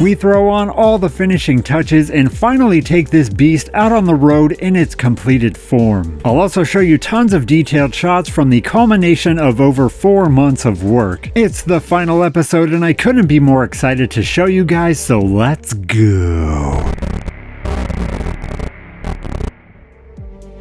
We throw on all the finishing touches and finally take this beast out on the road in its completed form. I'll also show you tons of detailed shots from the culmination of over 4 months of work. It's the final episode and I couldn't be more excited to show you guys, so let's go.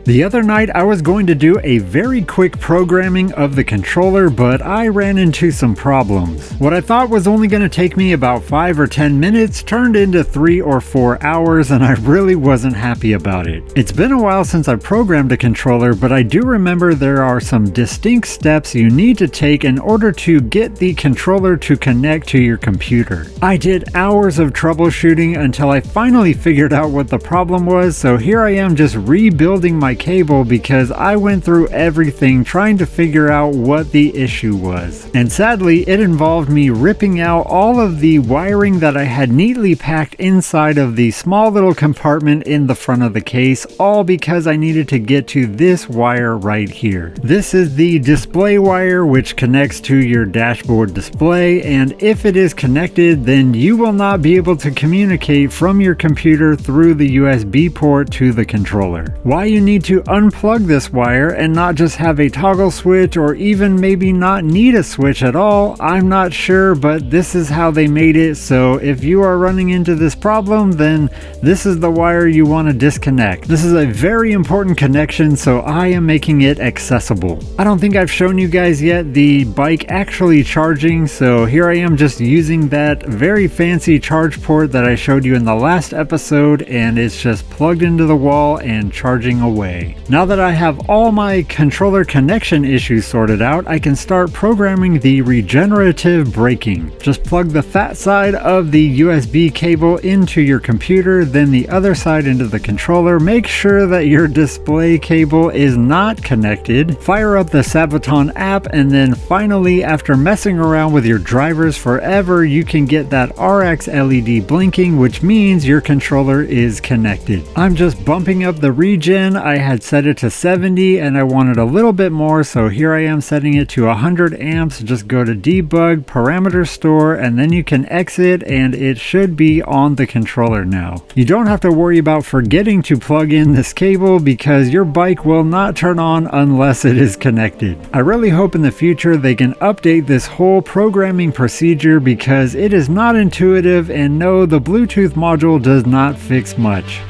The other night I was going to do a very quick programming of the controller, but I ran into some problems. What I thought was only going to take me about 5 or 10 minutes turned into 3 or 4 hours, and I really wasn't happy about it. It's been a while since I programmed a controller, but I do remember there are some distinct steps you need to take in order to get the controller to connect to your computer. I did hours of troubleshooting until I finally figured out what the problem was, so here I am just rebuilding my cable because I went through everything trying to figure out what the issue was. And sadly, it involved me ripping out all of the wiring that I had neatly packed inside of the small little compartment in the front of the case, all because I needed to get to this wire right here. This is the display wire which connects to your dashboard display, and if it is connected, then you will not be able to communicate from your computer through the USB port to the controller. Why you need to unplug this wire and not just have a toggle switch, or even maybe not need a switch at all, I'm not sure, but this is how they made it. So if you are running into this problem, then this is the wire you want to disconnect. This is a very important connection, so I am making it accessible. I don't think I've shown you guys yet the bike actually charging, so here I am just using that very fancy charge port that I showed you in the last episode, and it's just plugged into the wall and charging away. Now that I have all my controller connection issues sorted out, I can start programming the regenerative braking. Just plug the fat side of the USB cable into your computer, then the other side into the controller. Make sure that your display cable is not connected. Fire up the Sabaton app, and then finally, after messing around with your drivers forever, you can get that RX LED blinking, which means your controller is connected. I'm just bumping up the regen. I had set it to 70 and I wanted a little bit more, so here I am setting it to 100 amps. Just go to debug, parameter store, and then you can exit, and it should be on the controller now. You don't have to worry about forgetting to plug in this cable because your bike will not turn on unless it is connected. I really hope in the future they can update this whole programming procedure because it is not intuitive, and no, the Bluetooth module does not fix much.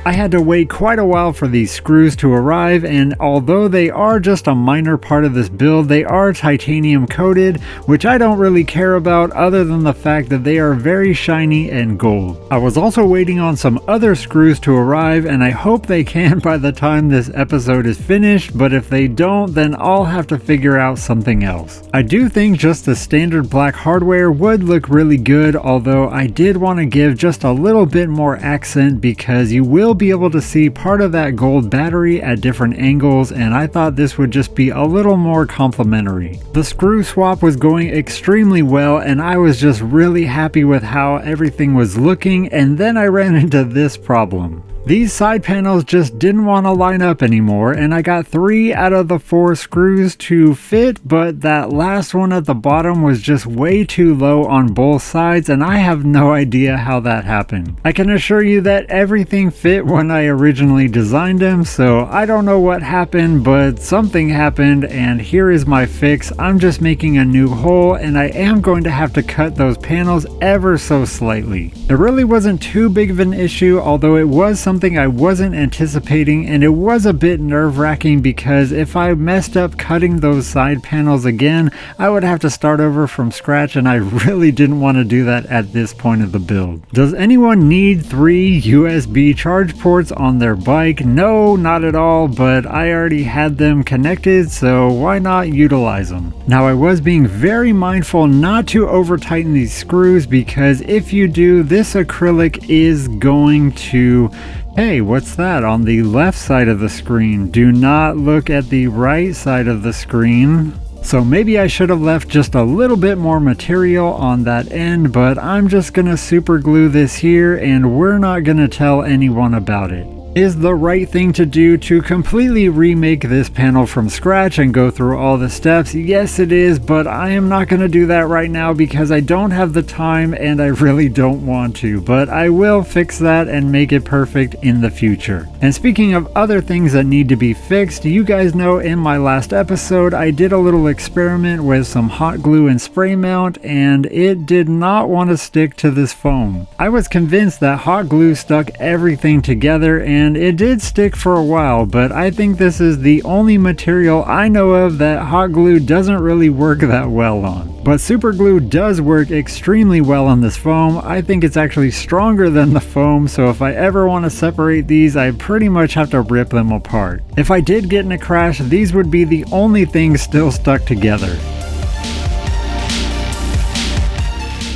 I had to wait quite a while for these screws to arrive, and although they are just a minor part of this build, they are titanium coated, which I don't really care about other than the fact that they are very shiny and gold. I was also waiting on some other screws to arrive, and I hope they can by the time this episode is finished, but if they don't, then I'll have to figure out something else. I do think just the standard black hardware would look really good, although I did want to give just a little bit more accent because you will be able to see part of that gold battery at different angles, and I thought this would just be a little more complimentary. The screw swap was going extremely well, and I was just really happy with how everything was looking, and then I ran into this problem. These side panels just didn't want to line up anymore, and I got 3 out of the 4 screws to fit, but that last one at the bottom was just way too low on both sides, and I have no idea how that happened. I can assure you that everything fit when I originally designed them, so I don't know what happened, but something happened, and here is my fix. I'm just making a new hole, and I am going to have to cut those panels ever so slightly. It really wasn't too big of an issue, although it was something I wasn't anticipating, and it was a bit nerve-wracking because if I messed up cutting those side panels again, I would have to start over from scratch, and I really didn't want to do that at this point of the build. Does anyone need 3 USB charge ports on their bike? No, not at all, but I already had them connected, so why not utilize them? Now, I was being very mindful not to over tighten these screws because if you do, this acrylic is going to Hey, what's that on the left side of the screen? Do not look at the right side of the screen. So maybe I should have left just a little bit more material on that end, but I'm just gonna super glue this here and we're not gonna tell anyone about it. is the right thing to do to completely remake this panel from scratch and go through all the steps. Yes, it is, but I am not going to do that right now because I don't have the time and I really don't want to, but I will fix that and make it perfect in the future. And speaking of other things that need to be fixed, you guys know in my last episode I did a little experiment with some hot glue and spray mount, and it did not want to stick to this foam. I was convinced that hot glue stuck everything together, and it did stick for a while, but I think this is the only material I know of that hot glue doesn't really work that well on. But super glue does work extremely well on this foam. I think it's actually stronger than the foam, so if I ever want to separate these, I pretty much have to rip them apart. If I did get in a crash, these would be the only things still stuck together.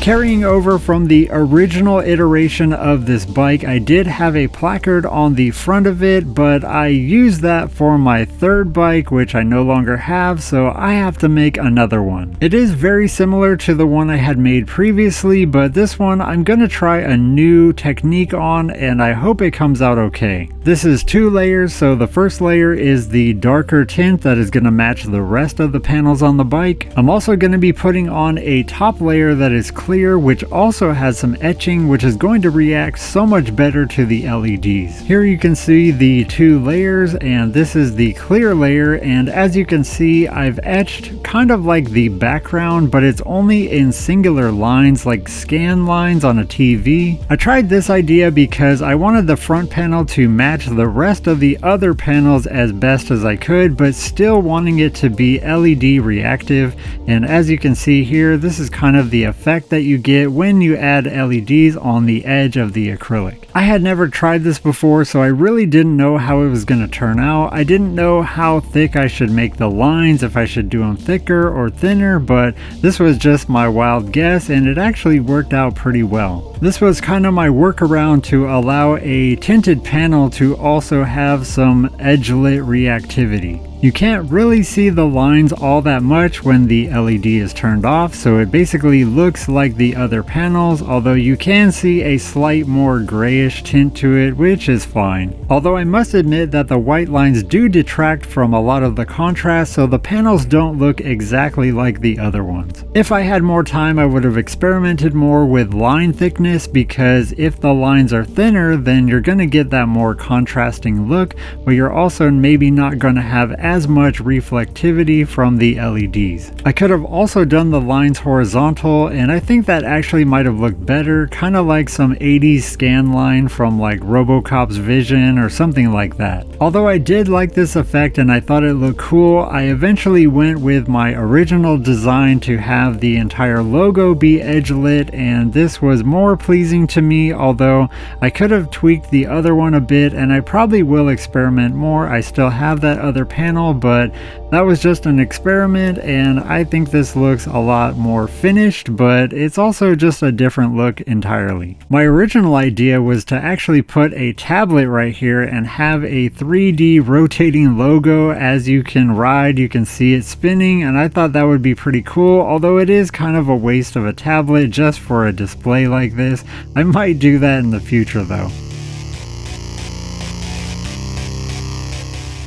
Carrying over from the original iteration of this bike, I did have a placard on the front of it, but I used that for my third bike, which I no longer have, so I have to make another one. It is very similar to the one I had made previously, but this one I'm gonna try a new technique on, and I hope it comes out okay. This is 2 layers, so the first layer is the darker tint that is gonna match the rest of the panels on the bike. I'm also gonna be putting on a top layer that is clear, which also has some etching, which is going to react so much better to the LEDs. Here you can see the 2 layers, and this is the clear layer, and as you can see, I've etched kind of like the background, but it's only in singular lines, like scan lines on a TV. I tried this idea because I wanted the front panel to match the rest of the other panels as best as I could, but still wanting it to be LED reactive, and as you can see here, this is kind of the effect that you get when you add LEDs on the edge of the acrylic. I had never tried this before, so I really didn't know how it was going to turn out. I didn't know how thick I should make the lines, if I should do them thicker or thinner, but this was just my wild guess, and it actually worked out pretty well. This was kind of my workaround to allow a tinted panel to also have some edge-lit reactivity. You can't really see the lines all that much when the LED is turned off, so it basically looks like the other panels, although you can see a slight more grayish tint to it, which is fine. Although I must admit that the white lines do detract from a lot of the contrast, so the panels don't look exactly like the other ones. If I had more time, I would have experimented more with line thickness, because if the lines are thinner, then you're going to get that more contrasting look, but you're also maybe not going to have as much reflectivity from the LEDs. I could have also done the lines horizontal, and I think that actually might have looked better, kind of like some 80s scan line from like RoboCop's Vision or something like that. Although I did like this effect and I thought it looked cool, I eventually went with my original design to have the entire logo be edge lit, and this was more pleasing to me, although I could have tweaked the other one a bit, and I probably will experiment more. I still have that other panel, but that was just an experiment, and I think this looks a lot more finished, but it's also just a different look entirely. My original idea was to actually put a tablet right here and have a 3D rotating logo. As you can ride, you can see it spinning, and I thought that would be pretty cool, although it is kind of a waste of a tablet just for a display like this. I might do that in the future though.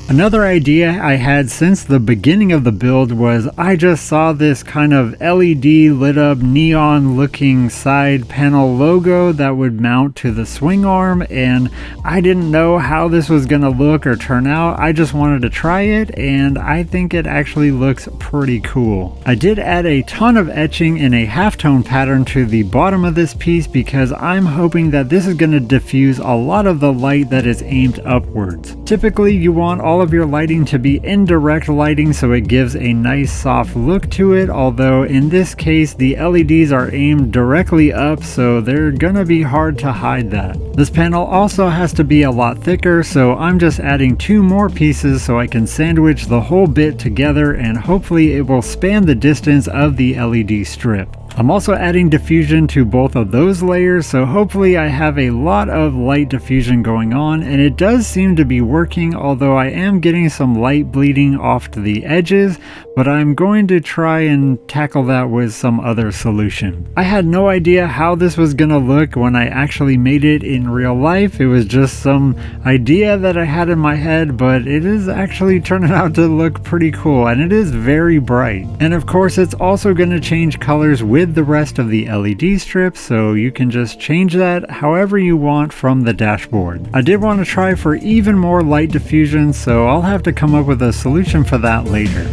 Another idea I had since the beginning of the build was I just saw this kind of LED lit up neon looking side panel logo that would mount to the swing arm, and I didn't know how this was gonna look or turn out. I just wanted to try it, and I think it actually looks pretty cool. I did add a ton of etching in a halftone pattern to the bottom of this piece because I'm hoping that this is gonna diffuse a lot of the light that is aimed upwards. Typically you want all of your lighting to be indirect lighting so it gives a nice soft look to it, although in this case the LEDs are aimed directly up, so they're gonna be hard to hide that. This panel also has to be a lot thicker, so I'm just adding 2 more pieces so I can sandwich the whole bit together, and hopefully it will span the distance of the LED strip. I'm also adding diffusion to both of those layers, so hopefully I have a lot of light diffusion going on, and it does seem to be working, although I am getting some light bleeding off to the edges, but I'm going to try and tackle that with some other solution. I had no idea how this was gonna look when I actually made it in real life. It was just some idea that I had in my head, but it is actually turning out to look pretty cool, and it is very bright. And of course, it's also gonna change colors with the rest of the LED strips, so you can just change that however you want from the dashboard. I did want to try for even more light diffusion, so I'll have to come up with a solution for that later.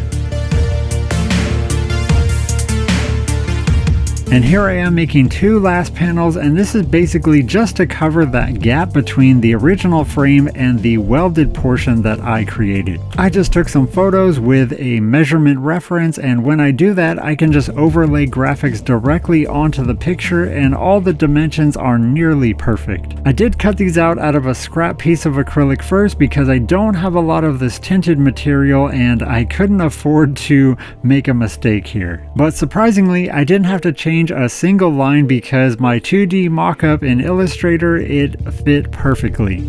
And here I am making two last panels, and this is basically just to cover that gap between the original frame and the welded portion that I created. I just took some photos with a measurement reference, and when I do that, I can just overlay graphics directly onto the picture, and all the dimensions are nearly perfect. I did cut these out of a scrap piece of acrylic first because I don't have a lot of this tinted material and I couldn't afford to make a mistake here. But surprisingly, I didn't have to change a single line because my 2D mockup in Illustrator, it fit perfectly.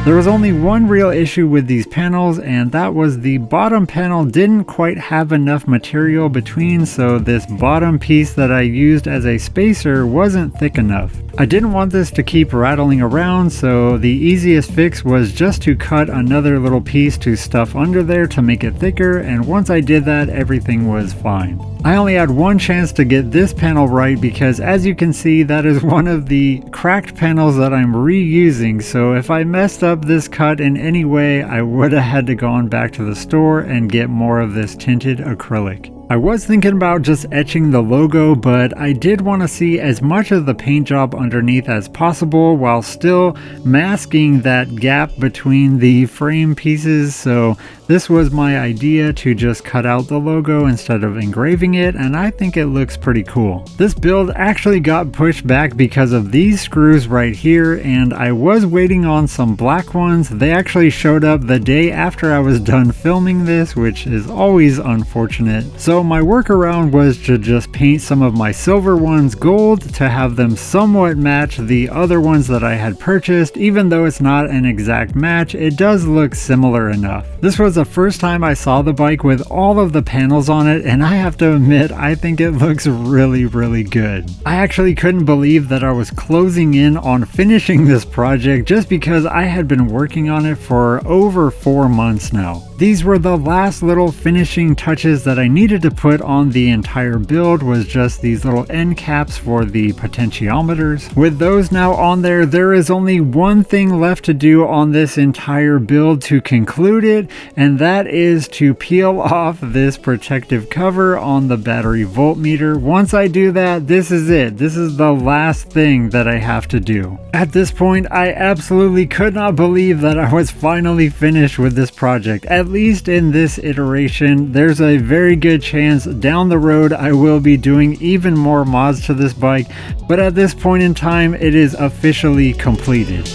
There was only one real issue with these panels, and that was the bottom panel didn't quite have enough material between, so this bottom piece that I used as a spacer wasn't thick enough. I didn't want this to keep rattling around, so the easiest fix was just to cut another little piece to stuff under there to make it thicker, and once I did that, everything was fine. I only had one chance to get this panel right because, as you can see, that is one of the cracked panels that I'm reusing, so if I messed up this cut in any way, I would have had to gone back to the store and get more of this tinted acrylic. I was thinking about just etching the logo, but I did want to see as much of the paint job underneath as possible while still masking that gap between the frame pieces, so this was my idea, to just cut out the logo instead of engraving it, and I think it looks pretty cool. This build actually got pushed back because of these screws right here, and I was waiting on some black ones. They actually showed up the day after I was done filming this, which is always unfortunate. So my workaround was to just paint some of my silver ones gold to have them somewhat match the other ones that I had purchased. Even though it's not an exact match, it does look similar enough. This was the first time I saw the bike with all of the panels on it, and I have to admit, I think it looks really good. I actually couldn't believe that I was closing in on finishing this project just because I had been working on it for over 4 months now. These were the last little finishing touches that I needed to put on the entire build, was just these little end caps for the potentiometers. With those now on there, there is only one thing left to do on this entire build to conclude it, and that is to peel off this protective cover on the battery voltmeter. Once I do that, this is it. This is the last thing that I have to do. At this point, I absolutely could not believe that I was finally finished with this project. At least in this iteration, there's a very good chance down the road I will be doing even more mods to this bike, but at this point in time, it is officially completed.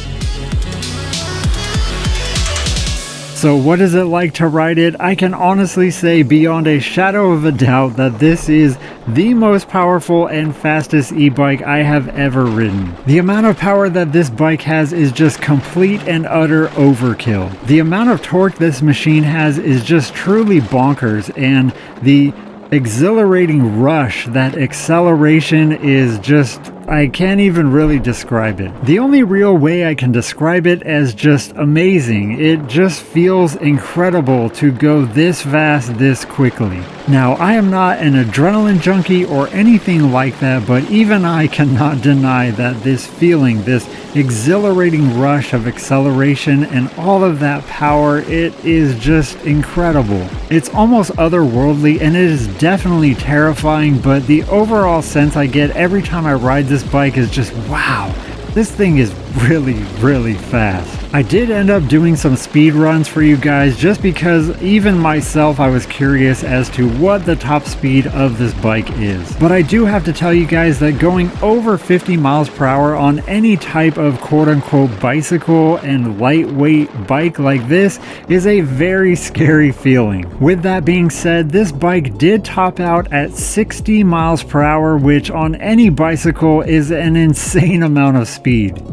So what is it like to ride it? I can honestly say beyond a shadow of a doubt that this is the most powerful and fastest e-bike I have ever ridden. The amount of power that this bike has is just complete and utter overkill. The amount of torque this machine has is just truly bonkers, and the exhilarating rush, that acceleration is just, I can't even really describe it. The only real way I can describe it as just amazing. It just feels incredible to go this fast this quickly. Now, I am not an adrenaline junkie or anything like that, but even I cannot deny that this feeling, this exhilarating rush of acceleration and all of that power, it is just incredible. It's almost otherworldly, and it is definitely terrifying, but the overall sense I get every time I ride this bike is just, wow, This thing is really fast. I did end up doing some speed runs for you guys just because even myself I was curious as to what the top speed of this bike is. But I do have to tell you guys that going over 50 miles per hour on any type of quote-unquote bicycle and lightweight bike like this is a very scary feeling. With that being said, this bike did top out at 60 miles per hour, which on any bicycle is an insane amount of speed.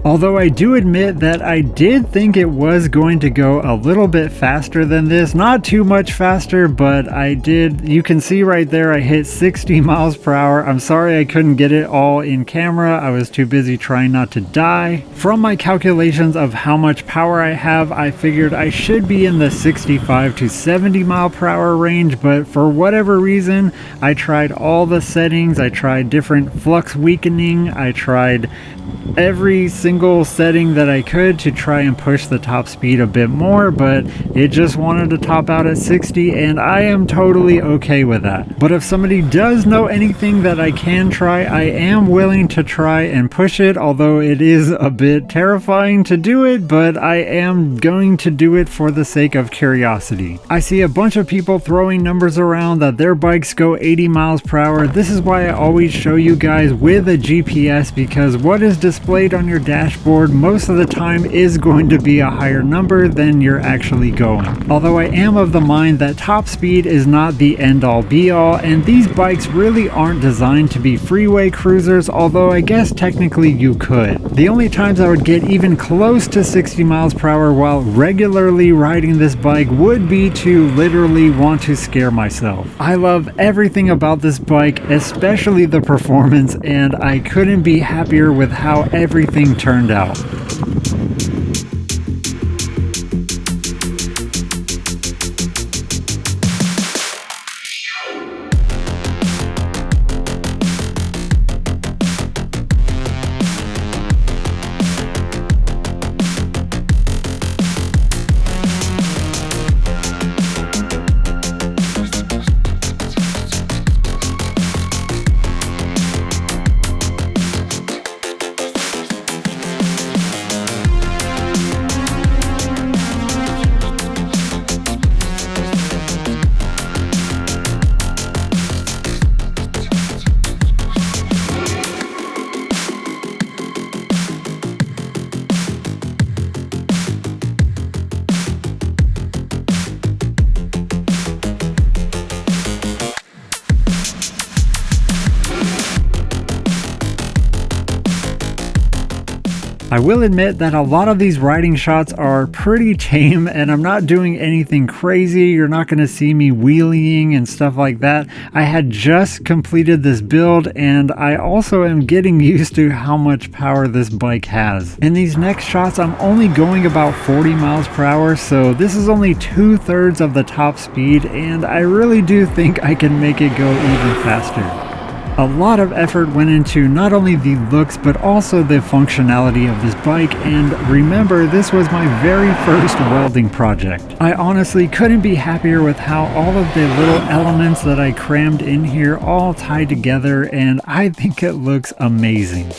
Although I do admit that I did think it was going to go a little bit faster than this, not too much faster, but I did. You can see right there I hit 60 miles per hour. I'm sorry I couldn't get it all in camera. I was too busy trying not to die. From my calculations of how much power I have, I figured I should be in the 65 to 70 mile per hour range, but for whatever reason I tried all the settings. I tried different flux weakening, I tried every single setting that I could to try and push the top speed a bit more, but it just wanted to top out at 60, and I am totally okay with that. But if somebody does know anything that I can try, I am willing to try and push it, although it is a bit terrifying to do it, but I am going to do it for the sake of curiosity. I see a bunch of people throwing numbers around that their bikes go 80 miles per hour. This is why I always show you guys with a GPS, because what is displayed on your dashboard most of the time is going to be a higher number than you're actually going. Although I am of the mind that top speed is not the end all be all, and these bikes really aren't designed to be freeway cruisers, although I guess technically you could. The only times I would get even close to 60 miles per hour while regularly riding this bike would be to literally want to scare myself. I love everything about this bike, especially the performance, and I couldn't be happier with how everything turned out. I will admit that a lot of these riding shots are pretty tame, and I'm not doing anything crazy. You're not going to see me wheeling and stuff like that. I had just completed this build, and I also am getting used to how much power this bike has. In these next shots, I'm only going about 40 miles per hour, so this is only 2/3 of the top speed, and I really do think I can make it go even faster. A lot of effort went into not only the looks but also the functionality of this bike, and remember, this was my very first welding project. I honestly couldn't be happier with how all of the little elements that I crammed in here all tie together, and I think it looks amazing.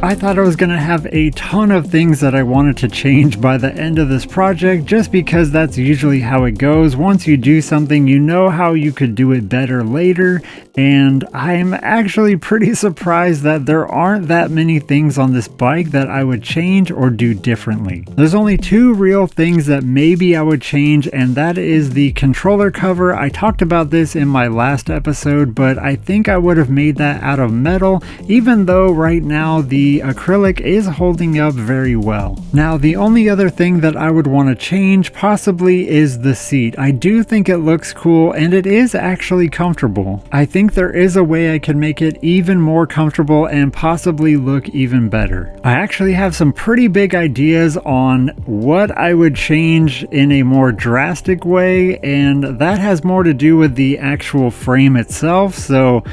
I thought I was going to have a ton of things that I wanted to change by the end of this project, just because that's usually how it goes. Once you do something, you know how you could do it better later, and I'm actually pretty surprised that there aren't that many things on this bike that I would change or do differently. There's only two real things that maybe I would change, and that is the controller cover. I talked about this in my last episode, but I think I would have made that out of metal, even though right now the acrylic is holding up very well. Now, the only other thing that I would want to change possibly is the seat. I do think it looks cool, and it is actually comfortable. I think there is a way I can make it even more comfortable and possibly look even better. I actually have some pretty big ideas on what I would change in a more drastic way, and that has more to do with the actual frame itself, so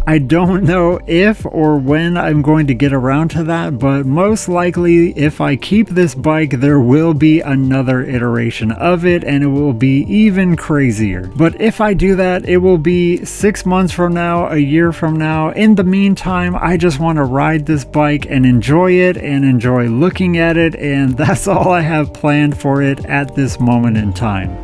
I don't know if or when I'm going to get around to that, but most likely if I keep this bike, there will be another iteration of it, and it will be even crazier. But if I do that, it will be 6 months from now, a year from now. In the meantime, I just want to ride this bike and enjoy it and enjoy looking at it, and that's all I have planned for it at this moment in time.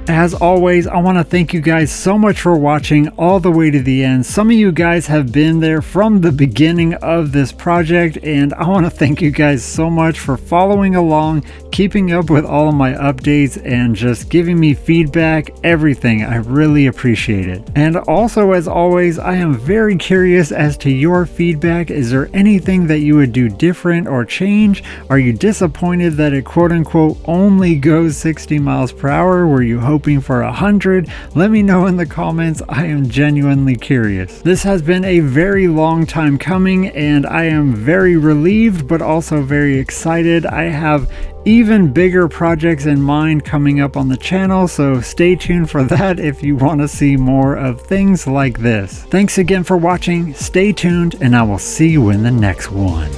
As always, I want to thank you guys so much for watching all the way to the end. Some of you guys have been there from the beginning of this project, and I want to thank you guys so much for following along, keeping up with all of my updates, and just giving me feedback, everything. I really appreciate it. And also, as always, I am very curious as to your feedback. Is there anything that you would do different or change? Are you disappointed that it quote unquote only goes 60 miles per hour? Were you hoping for 100? Let me know in the comments. I am genuinely curious. This has been a very long time coming, and I am very relieved but also very excited. I have even bigger projects in mind coming up on the channel, so stay tuned for that if you want to see more of things like this. Thanks again for watching, stay tuned, and I will see you in the next one.